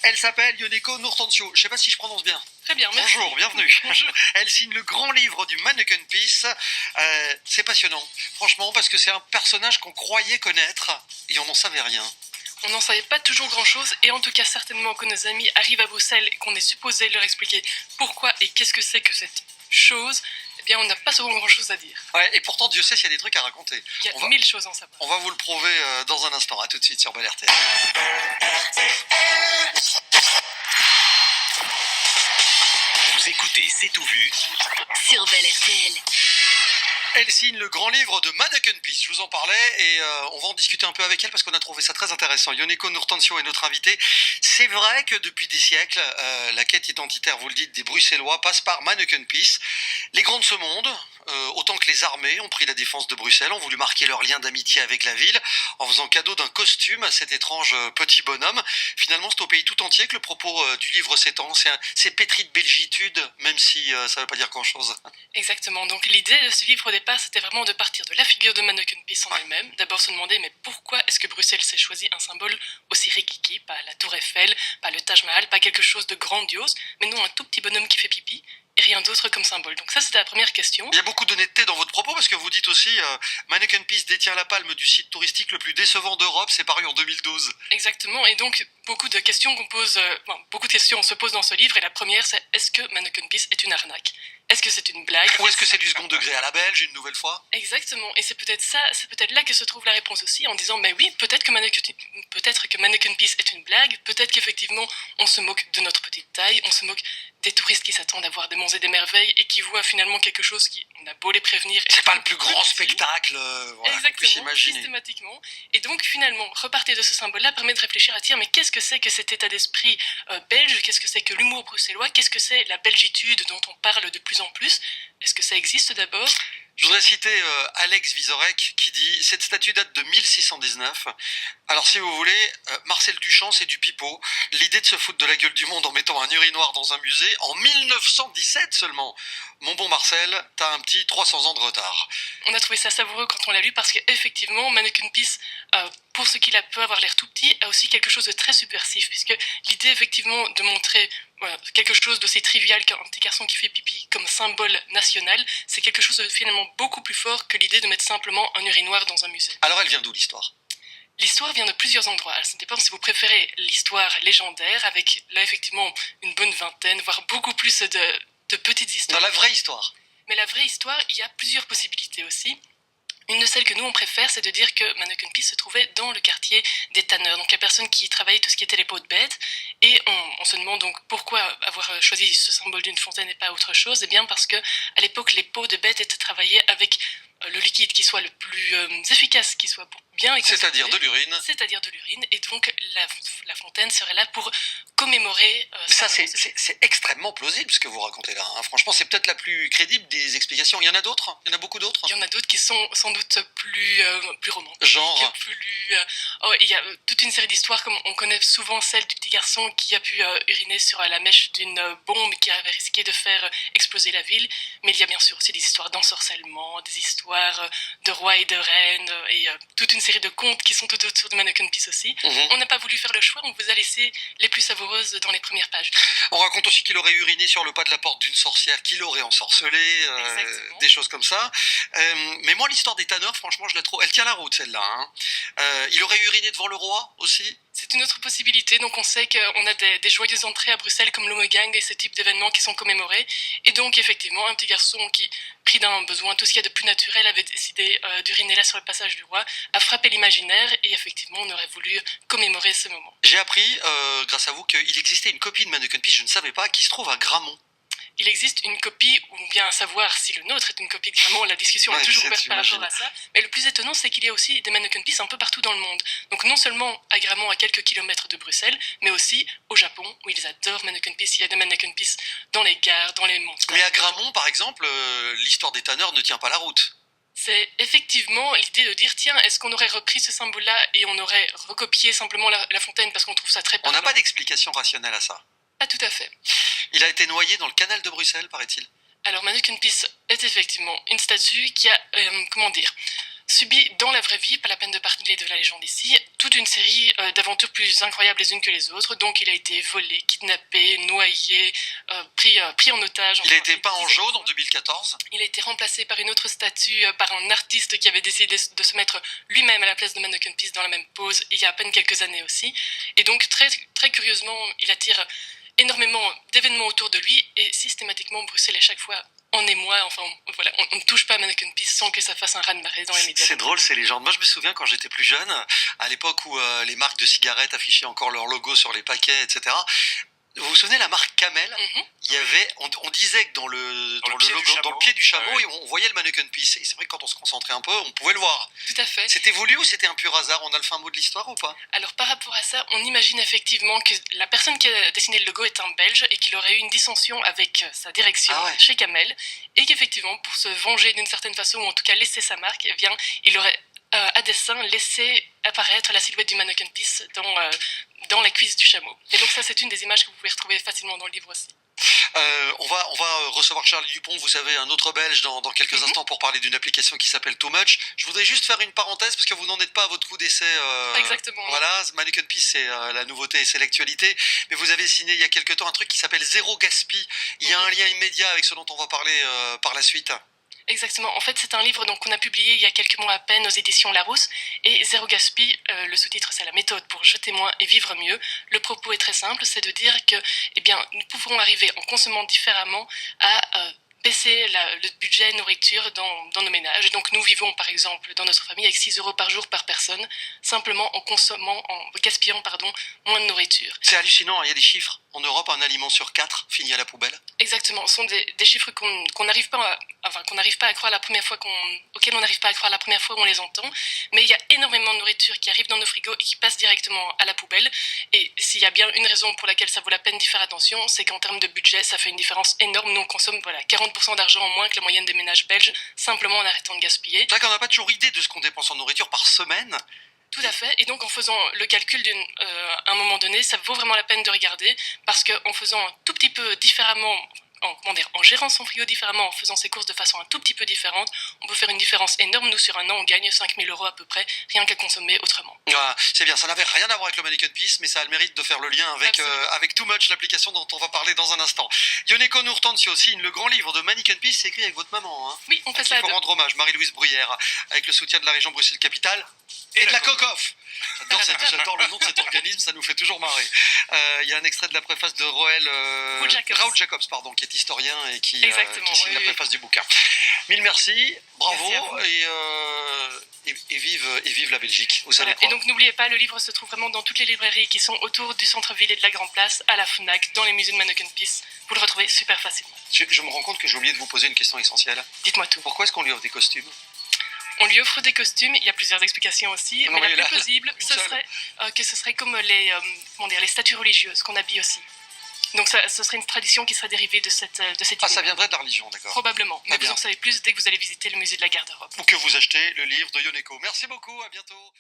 Elle s'appelle Yoneko Nourtantio. Je sais pas si je prononce bien. Très bien, merci. Bonjour, bienvenue. Bonjour. Elle signe le grand livre du Mannequin Peace. C'est passionnant, franchement, parce que c'est un personnage qu'on croyait connaître et on n'en savait rien. On n'en savait pas toujours grand-chose, et en tout cas certainement que nos amis arrivent à Bruxelles et qu'on est supposé leur expliquer pourquoi et qu'est-ce que c'est que cette chose, eh bien on n'a pas souvent grand-chose à dire. Ouais, et pourtant, Dieu sait s'il y a des trucs à raconter. Il y a 1000 choses à en savoir. On va vous le prouver dans un instant. À tout de suite sur Bel RTL. Vous écoutez C'est tout vu sur Bel RTL. Elle signe le grand livre de Mannequin Peace. Je vous en parlais et on va en discuter un peu avec elle parce qu'on a trouvé ça très intéressant. Yoneko Nourtantio est notre invitée. C'est vrai que depuis des siècles, la quête identitaire, vous le dites, des Bruxellois passe par Mannequin Peace. Les grands de ce monde, autant que les armées, ont pris la défense de Bruxelles, ont voulu marquer leur lien d'amitié avec la ville en faisant cadeau d'un costume à cet étrange petit bonhomme. Finalement, c'est au pays tout entier que le propos du livre s'étend. C'est pétri de belgitude, même si ça ne veut pas dire grand-chose. Exactement, donc l'idée de ce livre au départ c'était vraiment de partir de la figure de Mannequin Peace en elle-même, d'abord se demander mais pourquoi est-ce que Bruxelles s'est choisi un symbole aussi rikiki, pas la tour Eiffel, pas le Taj Mahal, pas quelque chose de grandiose, mais non un tout petit bonhomme qui fait pipi et rien d'autre comme symbole. Donc ça c'était la première question. Il y a beaucoup d'honnêteté dans votre propos parce que vous dites aussi Mannequin Peace détient la palme du site touristique le plus décevant d'Europe, c'est paru en 2012. Exactement, et donc beaucoup de questions beaucoup de questions se posent dans ce livre, et la première c'est est-ce que Mannequin Peace est une arnaque? Est-ce que c'est une blague? Ou est-ce que c'est du second degré à la belge une nouvelle fois? Exactement, et c'est peut-être ça, c'est peut-être là que se trouve la réponse aussi, en disant mais oui, peut-être que Mannequin Peace est une blague, peut-être qu'effectivement on se moque de notre petite taille, on se moque des touristes qui s'attendent à voir des monts et des merveilles et qui voient finalement quelque chose qui, on a beau les prévenir, c'est pas le plus grand spectacle voilà, qu'on puisse exactement, imaginer. systématiquement. Et donc finalement, repartir de ce symbole-là permet de réfléchir à dire mais qu'est-ce que c'est que cet état d'esprit belge, qu'est-ce que c'est que l'humour bruxellois, qu'est-ce que c'est la belgitude dont on parle de plus en plus? Est-ce que ça existe d'abord? Je voudrais citer Alex Vizorek qui dit « Cette statue date de 1619. Alors si vous voulez, Marcel Duchamp c'est du pipeau. L'idée de se foutre de la gueule du monde en mettant un urinoir dans un musée en 1917 seulement. Mon bon Marcel, t'as un petit 300 ans de retard. » On a trouvé ça savoureux quand on l'a lu parce qu'effectivement, Mannequin Peace, pour ce qu'il peut avoir l'air tout petit, a aussi quelque chose de très subversif, puisque l'idée effectivement de montrer quelque chose d'aussi trivial qu'un petit garçon qui fait pipi comme symbole national, c'est quelque chose de finalement beaucoup plus fort que l'idée de mettre simplement un urinoir dans un musée. Alors elle vient d'où l'histoire? L'histoire vient de plusieurs endroits. Ça dépend si vous préférez l'histoire légendaire, avec là effectivement une bonne vingtaine, voire beaucoup plus de petites histoires. Dans la vraie histoire. Mais la vraie histoire, il y a plusieurs possibilités aussi. Une de celles que nous on préfère, c'est de dire que Mannequin Peace se trouvait dans le quartier des tanneurs, donc la personne qui travaillait tout ce qui était les peaux de bêtes, et on se demande donc pourquoi avoir choisi ce symbole d'une fontaine et pas autre chose. Eh bien parce que à l'époque les peaux de bêtes étaient travaillées avec le liquide qui soit le plus efficace, qui soit bien éconcentré. C'est-à-dire de l'urine. C'est-à-dire de l'urine, et donc la fontaine serait là pour commémorer ça. C'est extrêmement plausible ce que vous racontez là. Hein. Franchement, c'est peut-être la plus crédible des explications. Il y en a d'autres? Il y en a beaucoup d'autres? Il y en a d'autres qui sont sans doute plus romantiques. Genre il y a toute une série d'histoires, comme on connaît souvent celle du petit garçon qui a pu uriner sur la mèche d'une bombe qui avait risqué de faire exploser la ville. Mais il y a bien sûr aussi des histoires d'ensorcellement, des histoires de rois et de reines, et toute une série de contes qui sont tout autour de Mannequin Peace aussi. On n'a pas voulu faire le choix, on vous a laissé les plus savoureuses dans les premières pages. On raconte aussi qu'il aurait uriné sur le pas de la porte d'une sorcière qui l'aurait ensorcelé, des choses comme ça. Mais moi, l'histoire des tanneurs, franchement, je la trouve... Elle tient la route, celle-là. Hein. Il aurait uriné devant le roi aussi? C'est une autre possibilité, donc on sait qu'on a des joyeuses entrées à Bruxelles comme l'Homogang et ce type d'événements qui sont commémorés. Et donc effectivement, un petit garçon qui, pris d'un besoin, tout ce qu'il y a de plus naturel, avait décidé d'uriner là sur le passage du roi, a frappé l'imaginaire, et effectivement on aurait voulu commémorer ce moment. J'ai appris, grâce à vous, qu'il existait une copie de Mannequin Peace, je ne savais pas, qui se trouve à Grammont. Il existe une copie, ou bien à savoir si le nôtre est une copie de Grammont, la discussion est toujours ouverte par rapport à ça. Mais le plus étonnant, c'est qu'il y a aussi des Mannequin Peace un peu partout dans le monde. Donc non seulement à Grammont, à quelques kilomètres de Bruxelles, mais aussi au Japon, où ils adorent Mannequin Peace. Il y a des Mannequin Peace dans les gares, dans les montagnes. Mais à Grammont, par exemple, l'histoire des tanneurs ne tient pas la route. C'est effectivement l'idée de dire tiens, est-ce qu'on aurait repris ce symbole-là et on aurait recopié simplement la fontaine parce qu'on trouve ça très parlant? On n'a pas d'explication rationnelle à ça. Pas tout à fait. Il a été noyé dans le canal de Bruxelles, paraît-il. Alors Mannequin Peace est effectivement une statue qui a, subit dans la vraie vie, pas la peine de parler de la légende ici, toute une série d'aventures plus incroyables les unes que les autres. Donc il a été volé, kidnappé, noyé, pris en otage. Il a été peint en jaune en 2014. Il a été remplacé par une autre statue, par un artiste qui avait décidé de se mettre lui-même à la place de Mannequin Peace dans la même pose, il y a à peine quelques années aussi. Et donc très, très curieusement, il attire énormément d'événements autour de lui, et systématiquement Bruxelles à chaque fois en émoi. Enfin voilà, on ne touche pas à Mannequin Peace sans que ça fasse un raz-de-marée dans les médias. C'est drôle ces légendes. Moi je me souviens quand j'étais plus jeune, à l'époque où les marques de cigarettes affichaient encore leur logo sur les paquets, etc. Vous vous souvenez la marque Camel? Il y avait, on disait que dans le logo, dans le pied du chameau, ouais. on voyait le Mannequin Peace. Et c'est vrai que quand on se concentrait un peu, on pouvait le voir. Tout à fait. C'était voulu ou c'était un pur hasard? On a le fin mot de l'histoire ou pas? Alors par rapport à ça, on imagine effectivement que la personne qui a dessiné le logo est un Belge et qu'il aurait eu une dissension avec sa direction chez Camel, et qu'effectivement pour se venger d'une certaine façon, ou en tout cas laisser sa marque, eh bien, il aurait à dessein laissé apparaître la silhouette du Mannequin Peace dans la cuisse du chameau. Et donc ça c'est une des images que vous pouvez retrouver facilement dans le livre aussi. On va recevoir Charlie Dupont, vous savez, un autre Belge dans quelques instants pour parler d'une application qui s'appelle Too Much. Je voudrais juste faire une parenthèse parce que vous n'en êtes pas à votre coup d'essai. Exactement. Voilà, Mannequin Peace c'est la nouveauté et c'est l'actualité. Mais vous avez signé il y a quelque temps un truc qui s'appelle Zéro Gaspi. Il y a un lien immédiat avec ce dont on va parler par la suite. Exactement. En fait, c'est un livre qu'on a publié il y a quelques mois à peine aux éditions Larousse. Et Zéro Gaspi, le sous-titre, c'est la méthode pour jeter moins et vivre mieux. Le propos est très simple, c'est de dire que, eh bien, nous pouvons arriver en consommant différemment à baisser le budget nourriture dans nos ménages. Et donc nous vivons par exemple dans notre famille avec 6 € par jour par personne, simplement en gaspillant moins de nourriture. C'est hallucinant, il y a des chiffres. En Europe, un aliment sur 4 finit à la poubelle. Exactement, ce sont des chiffres qu'on n'arrive pas à croire la première fois auxquels on n'arrive pas à croire la première fois où on les entend. Mais il y a énormément de nourriture qui arrive dans nos frigos et qui passe directement à la poubelle. Et s'il y a bien une raison pour laquelle ça vaut la peine d'y faire attention, c'est qu'en termes de budget, ça fait une différence énorme. Nous on consomme 40% d'argent en moins que la moyenne des ménages belges, simplement en arrêtant de gaspiller. C'est vrai qu'on n'a pas toujours idée de ce qu'on dépense en nourriture par semaine. Tout à fait, et donc en faisant le calcul à un moment donné, ça vaut vraiment la peine de regarder, parce qu'en faisant un tout petit peu différemment, en gérant son frigo différemment, en faisant ses courses de façon un tout petit peu différente, on peut faire une différence énorme. Nous, sur un an, on gagne 5 000 € à peu près, rien qu'à consommer autrement. Ah, c'est bien, ça n'avait rien à voir avec le Mannequin Peace, mais ça a le mérite de faire le lien avec Too Much, l'application dont on va parler dans un instant. Yoneko Nourtantio signe le grand livre de Mannequin Peace, c'est écrit avec votre maman. Hein, oui, on fait ça. Il faut rendre hommage, Marie-Louise Bruyère, avec le soutien de la région Bruxelles-Capitale et de la COCOF. J'adore le nom de cet organisme, ça nous fait toujours marrer. Il y a un extrait de la préface de Raoul Jacobs, qui est historien et qui signe la préface du bouquin. Mille merci, bravo, et vive la Belgique. Vous savez quoi. Et donc n'oubliez pas, le livre se trouve vraiment dans toutes les librairies qui sont autour du centre-ville et de la Grand Place, à la FNAC, dans les musées de Mannequin Peace. Vous le retrouvez super facilement. Je me rends compte que j'ai oublié de vous poser une question essentielle. Dites-moi tout. Pourquoi est-ce qu'on lui offre des costumes? On lui offre des costumes, il y a plusieurs explications aussi, mais la plus plausible, ce serait comme les statues religieuses qu'on habille aussi. Donc ce serait une tradition qui serait dérivée de cette idée. Ah, ça viendrait de la religion, d'accord. Probablement, mais vous en savez plus dès que vous allez visiter le musée de la garde-robe. Ou que vous achetez le livre de Yoneko. Merci beaucoup, à bientôt.